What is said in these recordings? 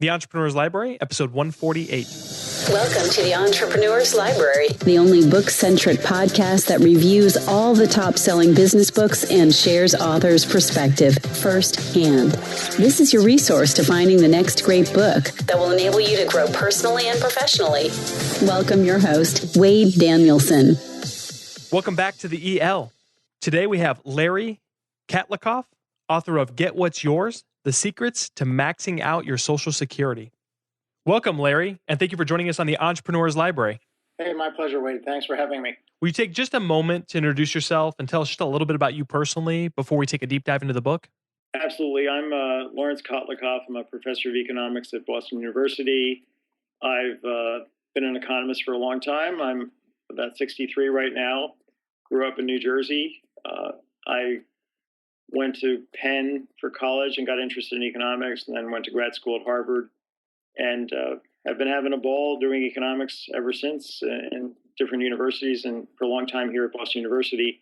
The Entrepreneur's Library, episode 148. Welcome to the Entrepreneur's Library, the only book-centric podcast that reviews all the top-selling business books and shares authors' perspective firsthand. This is your resource to finding the next great book that will enable you to grow personally and professionally. Welcome your host, Wade Danielson. Welcome back to the EL. Today we have Larry Kotlikoff, author of Get What's Yours, The Secrets to Maxing Out Your Social Security. Welcome, Larry, and thank you for joining us on the Entrepreneur's Library. Hey, my pleasure, Wade. Thanks for having me. Will you take just a moment to introduce yourself and tell us just a little bit about you personally before we take a deep dive into the book? Absolutely. I'm Lawrence Kotlikoff. I'm a professor of economics at Boston University. I've been an economist for a long time. I'm about 63 right now. Grew up in New Jersey. I went to Penn for college and got interested in economics, and then went to grad school at Harvard. And I've been having a ball doing economics ever since in different universities, and for a long time here at Boston University.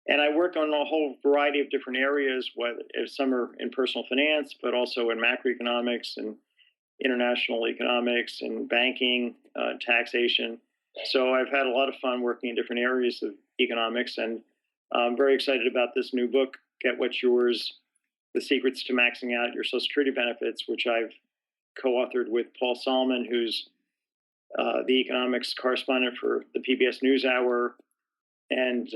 And I work on a whole variety of different areas, whether some are in personal finance, but also in macroeconomics and international economics and banking, taxation. So I've had a lot of fun working in different areas of economics, and I'm very excited about this new book, Get What's Yours, The Secrets to Maxing Out Your Social Security Benefits, which I've co-authored with Paul Solomon, who's the economics correspondent for the PBS NewsHour, and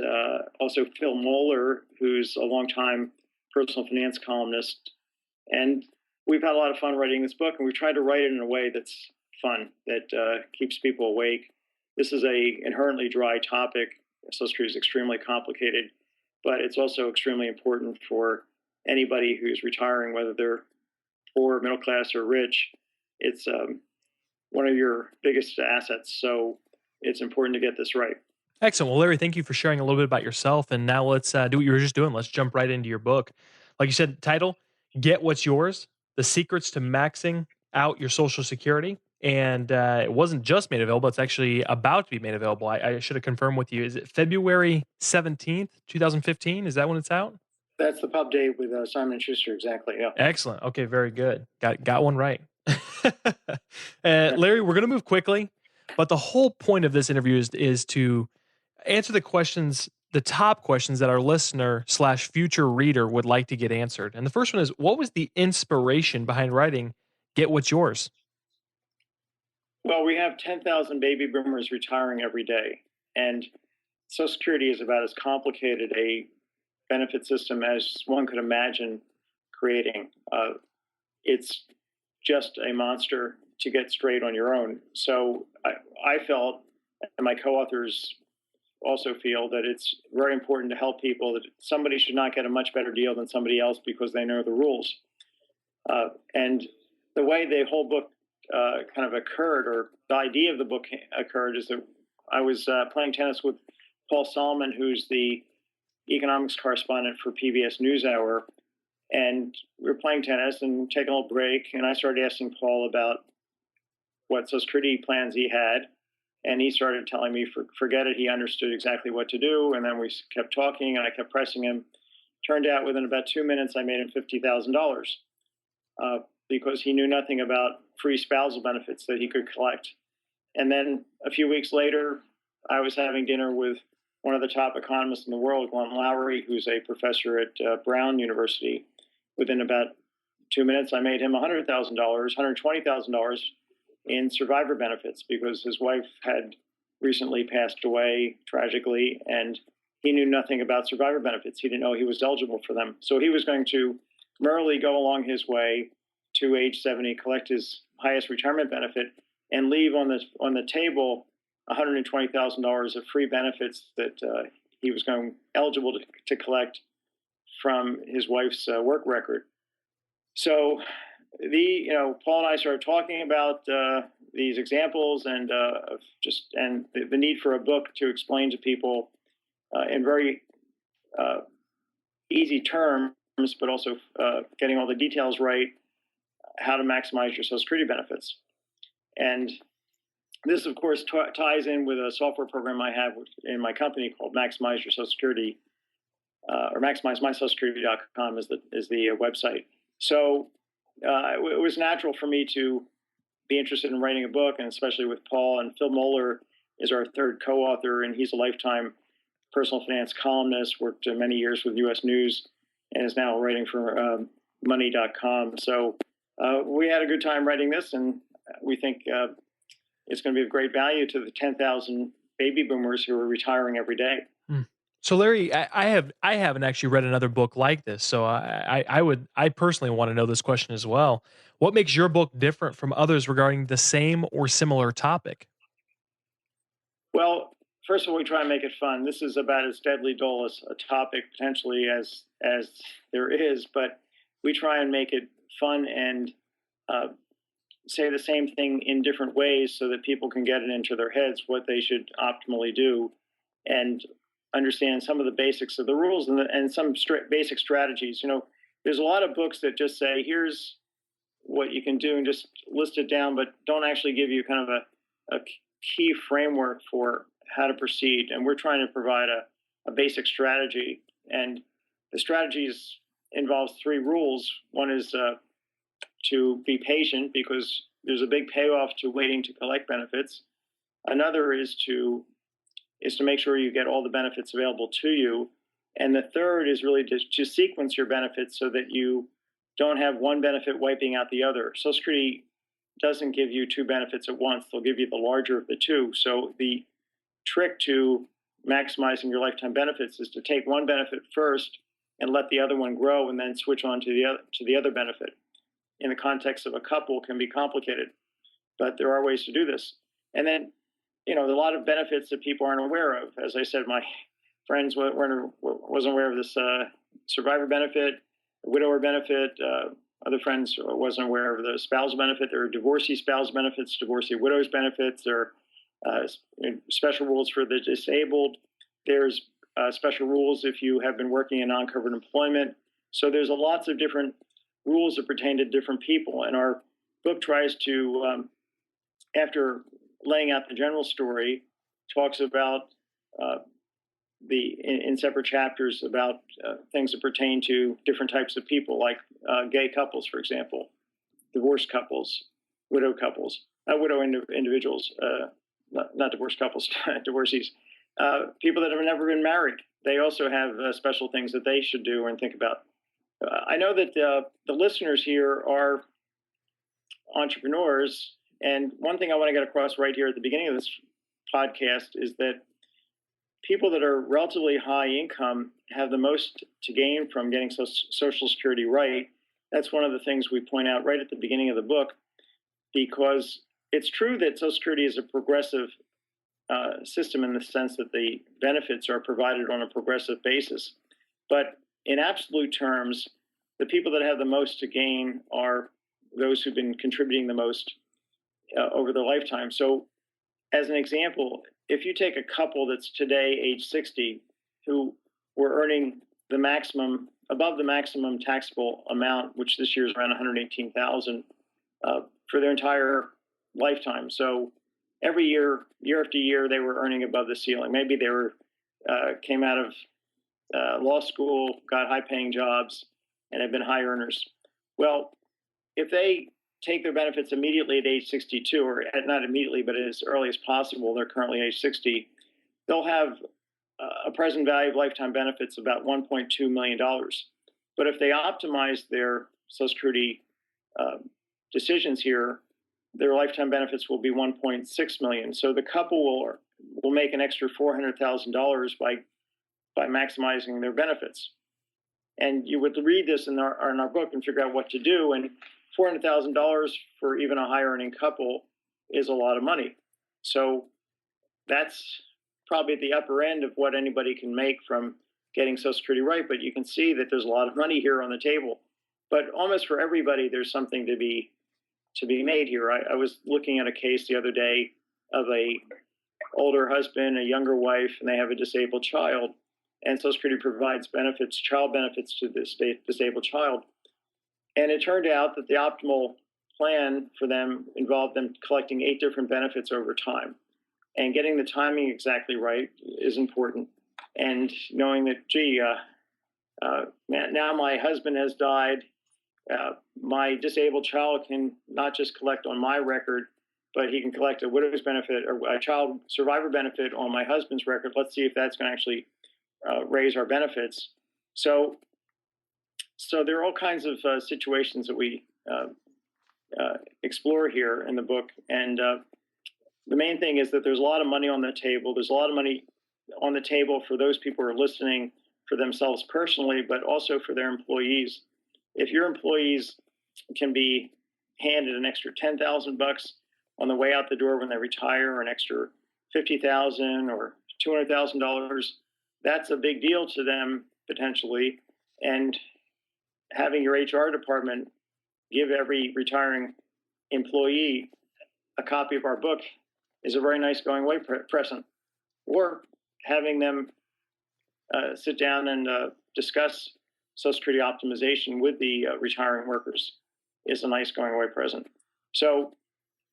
also Phil Moeller, who's a longtime personal finance columnist. And we've had a lot of fun writing this book, and we've tried to write it in a way that's fun, that keeps people awake. This is a inherently dry topic. Social Security is extremely complicated, but it's also extremely important for anybody who's retiring, whether they're poor, middle class, or rich. It's one of your biggest assets, so it's important to get this right. Excellent. Well, Larry, thank you for sharing a little bit about yourself. And now let's do what you were just doing. Let's jump right into your book. Like you said, title, Get What's Yours, The Secrets to Maxing Out Your Social Security. And it wasn't just made available. It's actually about to be made available. I should have confirmed with you. Is it February 17th, 2015? Is that when it's out? That's the pub date with Simon & Schuster, exactly, yeah. Excellent. Okay, very good. Got one right. Larry, we're going to move quickly, but the whole point of this interview is to answer the top questions that our listener / future reader would like to get answered. And the first one is, what was the inspiration behind writing Get What's Yours? Well, we have 10,000 baby boomers retiring every day, and Social Security is about as complicated a benefit system as one could imagine creating. It's just a monster to get straight on your own. So I felt, and my co-authors also feel, that it's very important to help people, that somebody should not get a much better deal than somebody else because they know the rules. And the way the whole book kind of occurred, or the idea of the book occurred, is that I was playing tennis with Paul Solomon, who's the economics correspondent for PBS NewsHour, and we were playing tennis and taking a little break, and I started asking Paul about what Social Security plans he had, and he started telling me, forget it, he understood exactly what to do, and then we kept talking, and I kept pressing him. Turned out within about 2 minutes, I made him $50,000 because he knew nothing about free spousal benefits that he could collect. And then a few weeks later, I was having dinner with one of the top economists in the world, Glenn Lowry, who's a professor at Brown University. Within about 2 minutes, I made him $100,000, $120,000 in survivor benefits, because his wife had recently passed away tragically, and he knew nothing about survivor benefits. He didn't know he was eligible for them. So he was going to merrily go along his way to age 70, collect his highest retirement benefit, and leave on the table $120,000 of free benefits that he was eligible to collect from his wife's work record. So Paul and I started talking about these examples, and the need for a book to explain to people in very easy terms, but also getting all the details right, how to maximize your Social Security benefits. And this, of course, ties in with a software program I have in my company called Maximize Your Social Security, or MaximizeMySocialSecurity.com is the website. So it was natural for me to be interested in writing a book, and especially with Paul. And Phil Moeller is our third co-author, and he's a lifetime personal finance columnist, worked many years with U.S. News, and is now writing for money.com. So we had a good time writing this, and we think it's going to be of great value to the 10,000 baby boomers who are retiring every day. So Larry, I haven't actually read another book like this, so I personally want to know this question as well. What makes your book different from others regarding the same or similar topic? Well, first of all, we try and make it fun. This is about as deadly dull as a topic potentially as there is, but we try and make it fun and say the same thing in different ways so that people can get it into their heads what they should optimally do, and understand some of the basics of the rules and some basic strategies. There's a lot of books that just say, here's what you can do and just list it down, but don't actually give you kind of a key framework for how to proceed. And we're trying to provide a basic strategy. And the strategies involves 3 rules. One is to be patient, because there's a big payoff to waiting to collect benefits. Another is to make sure you get all the benefits available to you. And the third is really to sequence your benefits so that you don't have one benefit wiping out the other. Social Security doesn't give you 2 benefits at once. They'll give you the larger of the 2. So the trick to maximizing your lifetime benefits is to take one benefit first and let the other one grow, and then switch on to the other benefit. In the context of a couple, can be complicated, but there are ways to do this. And then, there are a lot of benefits that people aren't aware of. As I said, my friends wasn't aware of this survivor benefit, widower benefit. Other friends wasn't aware of the spousal benefit. There are divorcee spousal benefits, divorcee widows benefits. There are special rules for the disabled. There's special rules if you have been working in non-covered employment. So there's lots of different rules that pertain to different people. And our book tries to, after laying out the general story, talks about in separate chapters about things that pertain to different types of people, like gay couples, for example, divorced couples, widow couples, individuals, not divorced couples, divorcees, people that have never been married. They also have special things that they should do and think about. I know that the listeners here are entrepreneurs, and one thing I want to get across right here at the beginning of this podcast is that people that are relatively high income have the most to gain from getting Social Security right. That's one of the things we point out right at the beginning of the book, because it's true that Social Security is a progressive system in the sense that the benefits are provided on a progressive basis. But in absolute terms, the people that have the most to gain are those who've been contributing the most over their lifetime. So as an example, if you take a couple that's today age 60 who were earning the maximum, above the maximum taxable amount, which this year is around $118,000 for their entire lifetime. So every year after year, they were earning above the ceiling. Maybe they came out of law school, got high-paying jobs, and have been high earners. Well, if they take their benefits immediately at age 62, or not immediately, but as early as possible, they're currently age 60, they'll have a present value of lifetime benefits of about $1.2 million. But if they optimize their Social Security decisions here, their lifetime benefits will be $1.6 million. So the couple will make an extra $400,000 by maximizing their benefits. And you would read this in our book and figure out what to do. And $400,000 for even a high earning couple is a lot of money. So that's probably at the upper end of what anybody can make from getting Social Security right. But you can see that there's a lot of money here on the table. But almost for everybody, there's something to be made here. I was looking at a case the other day of a older husband, a younger wife, and they have a disabled child. And Social Security provides benefits, child benefits to this disabled child. And it turned out that the optimal plan for them involved them collecting 8 different benefits over time. And getting the timing exactly right is important. And knowing that, now my husband has died, my disabled child can not just collect on my record, but he can collect a widow's benefit or a child survivor benefit on my husband's record. Let's see if that's going to actually raise our benefits. So there are all kinds of situations that we explore here in the book. And the main thing is that there's a lot of money on the table. There's a lot of money on the table for those people who are listening for themselves personally, but also for their employees. If your employees can be handed an extra $10,000 on the way out the door when they retire, or an extra $50,000 or $200,000, that's a big deal to them potentially. And having your HR department give every retiring employee a copy of our book is a very nice going away present. Or having them sit down and discuss Social Security optimization with the retiring workers is a nice going away present. So,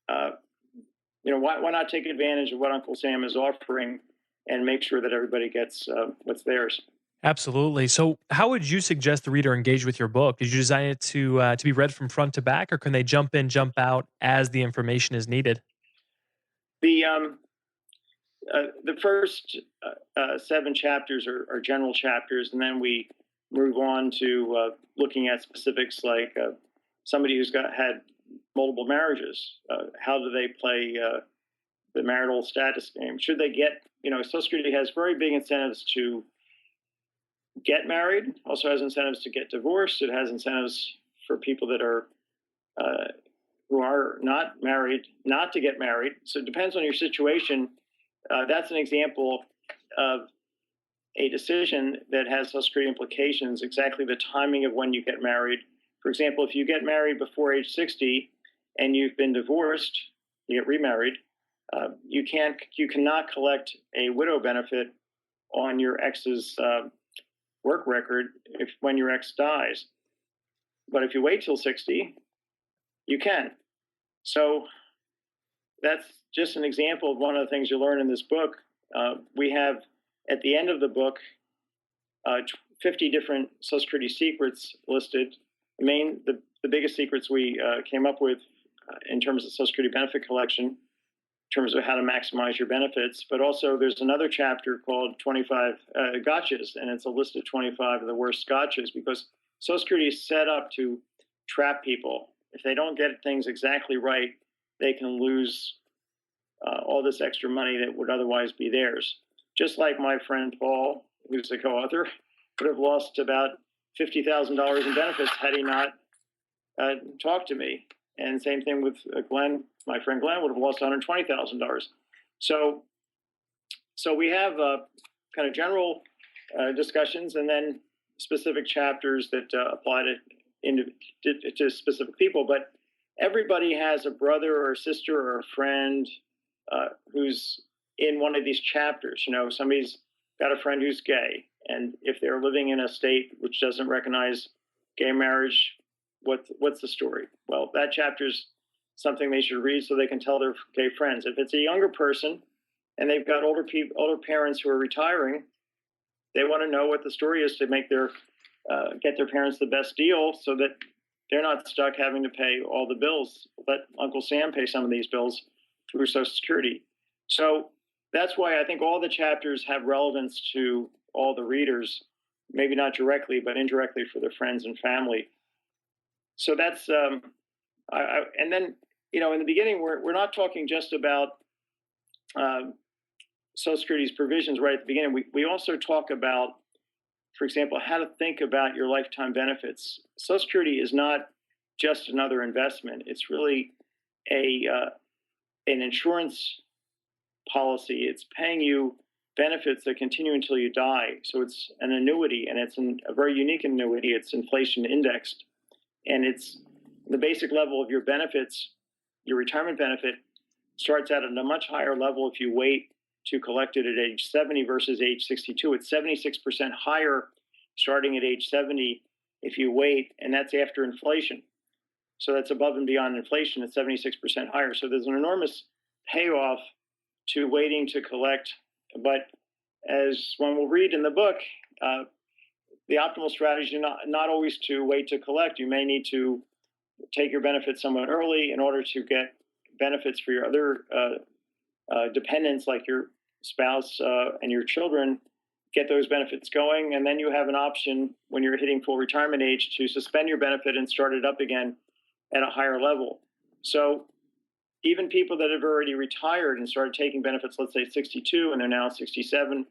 why not take advantage of what Uncle Sam is offering and make sure that everybody gets what's theirs? Absolutely. So, how would you suggest the reader engage with your book? Did you design it to be read from front to back, or can they jump in, jump out as the information is needed? The first 7 chapters are general chapters, and then we move on to looking at specifics like somebody who's had multiple marriages. How do they play the marital status game? Should they get, Social Security has very big incentives to get married, also has incentives to get divorced. It has incentives for people that are who are not married not to get married. So it depends on your situation. That's an example of a decision that has Social Security implications, exactly the timing of when you get married. For example, if you get married before age 60 and you've been divorced, you get remarried, you cannot collect a widow benefit on your ex's work record when your ex dies. But if you wait till 60, you can. So that's just an example of one of the things you learn in this book. We have, at the end of the book, 50 different Social Security secrets listed. The biggest secrets we came up with in terms of Social Security benefit collection, in terms of how to maximize your benefits. But also there's another chapter called 25 gotchas, and it's a list of 25 of the worst gotchas, because Social Security is set up to trap people. If they don't get things exactly right, they can lose all this extra money that would otherwise be theirs. Just like my friend Paul, who's the co-author, would have lost about $50,000 in benefits had he not talked to me. And same thing with Glenn. My friend Glenn would have lost $120,000. So we have kind of general discussions, and then specific chapters that apply to specific people. But everybody has a brother or a sister or a friend who's in one of these chapters. Somebody's got a friend who's gay, and if they're living in a state which doesn't recognize gay marriage, what's the story? Well, that chapter's something they should read so they can tell their gay friends. If it's a younger person and they've got older parents who are retiring, they want to know what the story is to make get their parents the best deal, so that they're not stuck having to pay all the bills. Let Uncle Sam pay some of these bills through Social Security. So that's why I think all the chapters have relevance to all the readers, maybe not directly, but indirectly for their friends and family. So that's, and then, in the beginning, we're not talking just about Social Security's provisions right at the beginning. We also talk about, for example, how to think about your lifetime benefits. Social Security is not just another investment. It's really an insurance policy. It's paying you benefits that continue until you die. So it's an annuity, and it's a very unique annuity. It's inflation indexed, and it's the basic level of your benefits. Your retirement benefit starts out at a much higher level if you wait to collect it at age 70 versus age 62. It's 76% higher starting at age 70 if you wait, and that's after inflation. So that's above and beyond inflation. It's 76% higher. So there's an enormous payoff to waiting to collect. But as one will read in the book, the optimal strategy not always to wait to collect. You may need to take your benefits somewhat early in order to get benefits for your other dependents, like your spouse and your children, get those benefits going. And then you have an option when you're hitting full retirement age to suspend your benefit and start it up again at a higher level. So even people that have already retired and started taking benefits, let's say 62, and they're now 67,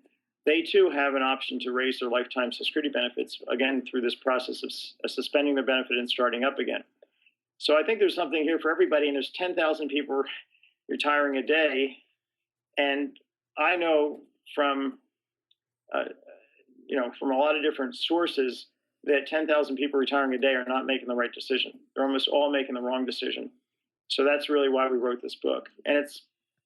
they too have an option to raise their lifetime Social Security benefits, again, through this process of suspending their benefit and starting up again. So I think there's something here for everybody, and there's 10,000 people retiring a day. And I know from, from a lot of different sources that 10,000 people retiring a day are not making the right decision. They're almost all making the wrong decision. So that's really why we wrote this book. And it's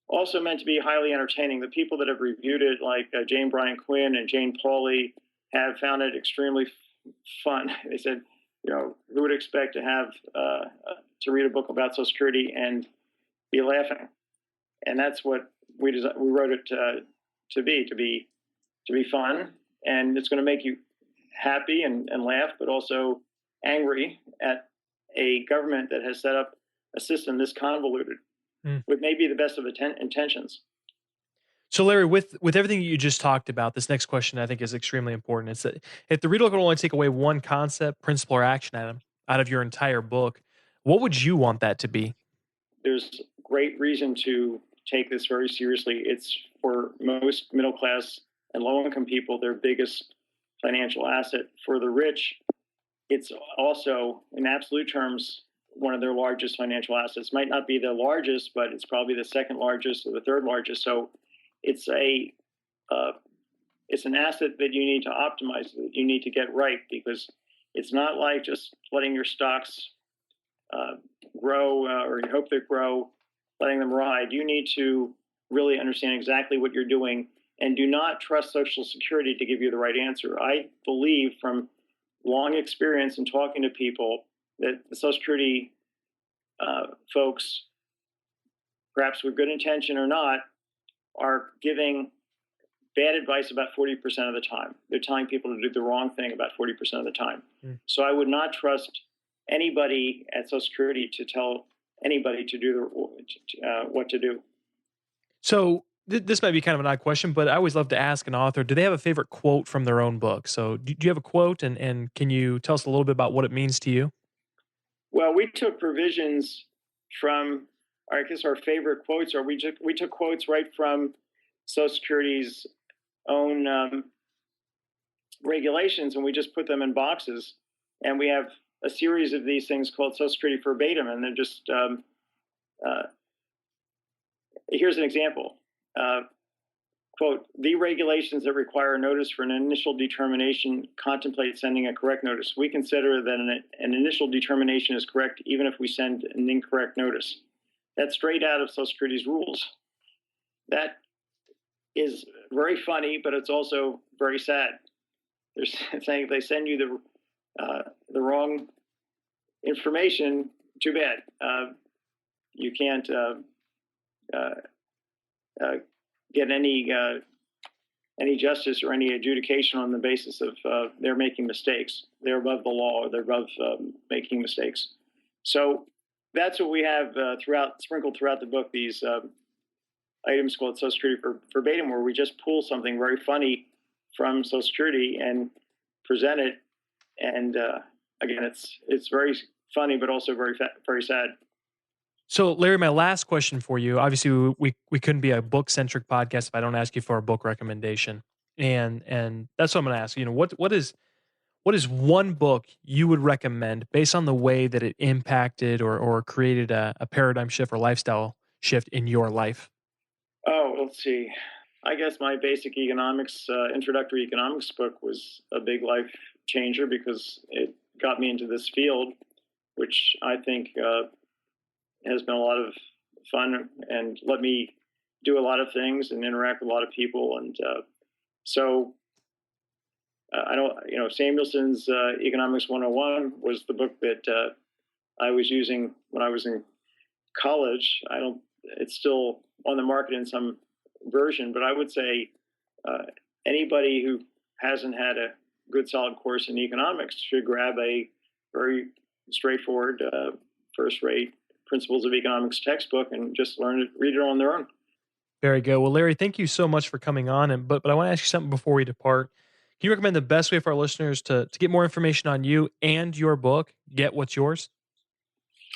also meant to be highly entertaining. The people that have reviewed it, like Jane Bryan Quinn and Jane Pauley, have found it extremely fun. They said, who would expect to have to read a book about Social Security and be laughing? And that's what we wrote it to be fun, and it's going to make you happy and laugh, but also angry at a government that has set up a system this convoluted with maybe the best of intentions. So, Larry, with everything you just talked about, this next question I think is extremely important. It's that if the reader could only take away one concept, principle, or action item out of your entire book, what would you want that to be? There's great reason to take this very seriously. It's for most middle class and low income people, their biggest financial asset. For the rich, it's also, in absolute terms, one of their largest financial assets. Might not be the largest, but it's probably the second largest or the third largest. So it's an asset that you need to optimize, that you need to get right, because it's not like just letting your stocks grow or you hope they grow, letting them ride. You need to really understand exactly what you're doing, and do not trust Social Security to give you the right answer. I believe from long experience in talking to people that the Social Security folks, perhaps with good intention or not, are giving bad advice about 40% of the time. They're telling people to do the wrong thing about 40% of the time. So I would not trust anybody at Social Security to tell anybody to do what to do. So this might be kind of an odd question, but I always love to ask an author, do they have a favorite quote from their own book? So do you have a quote, and can you tell us a little bit about what it means to you? Well, we took provisions from, I guess our favorite quotes are, we took quotes right from Social Security's own regulations, and we just put them in boxes. And we have a series of these things called Social Security verbatim, and they're just, here's an example. Quote, the regulations that require a notice for an initial determination contemplate sending a correct notice. We consider that an initial determination is correct even if we send an incorrect notice. That's straight out of Social Security's rules. That is very funny, but it's also very sad. They're saying if they send you the wrong information, too bad. You can't get any justice or any adjudication on the basis of they're making mistakes. They're above the law, or they're above making mistakes. So that's what we have sprinkled throughout the book, these items called Social Security verbatim, where we just pull something very funny from Social Security and present it. And again, it's very funny, but also very sad. So, Larry, my last question for you. Obviously, we couldn't be a book centric podcast if I don't ask you for a book recommendation, and that's what I'm going to ask. What is one book you would recommend based on the way that it impacted or created a paradigm shift or lifestyle shift in your life? Oh, let's see. I guess my basic economics, introductory economics book was a big life changer because it got me into this field, which I think has been a lot of fun and let me do a lot of things and interact with a lot of people. And Samuelson's Economics 101 was the book that I was using when I was in college. It's still on the market in some version, but I would say anybody who hasn't had a good solid course in economics should grab a very straightforward, first-rate Principles of Economics textbook and just read it on their own. Very good. Well, Larry, thank you so much for coming on. But I want to ask you something before we depart. Can you recommend the best way for our listeners to get more information on you and your book, Get What's Yours?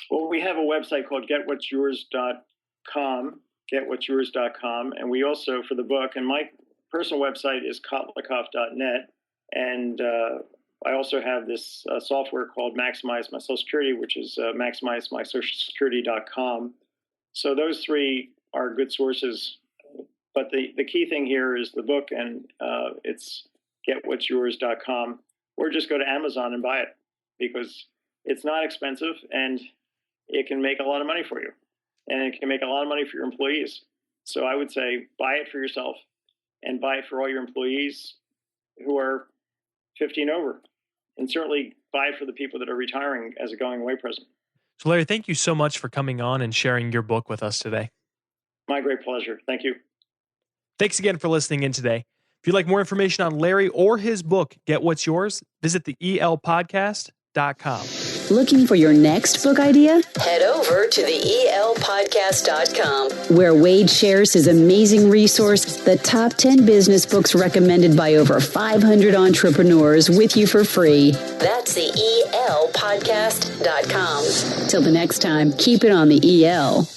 Well, we have a website called getwhatsyours.com, and we also, for the book, and my personal website is kotlikoff.net, and I also have this software called Maximize My Social Security, which is maximizemysocialsecurity.com. So those three are good sources, but the key thing here is the book, and it's getwhatsyours.com, or just go to Amazon and buy it, because it's not expensive and it can make a lot of money for you, and it can make a lot of money for your employees. So I would say buy it for yourself and buy it for all your employees who are 50 and over, and certainly buy it for the people that are retiring as a going away present. So, Larry, thank you so much for coming on and sharing your book with us today. My great pleasure. Thank you. Thanks again for listening in today. If you'd like more information on Larry or his book, Get What's Yours, visit the elpodcast.com. Looking for your next book idea? Head over to the elpodcast.com, where Wade shares his amazing resource, the top 10 business books recommended by over 500 entrepreneurs, with you for free. That's the elpodcast.com. Till the next time, keep it on the EL.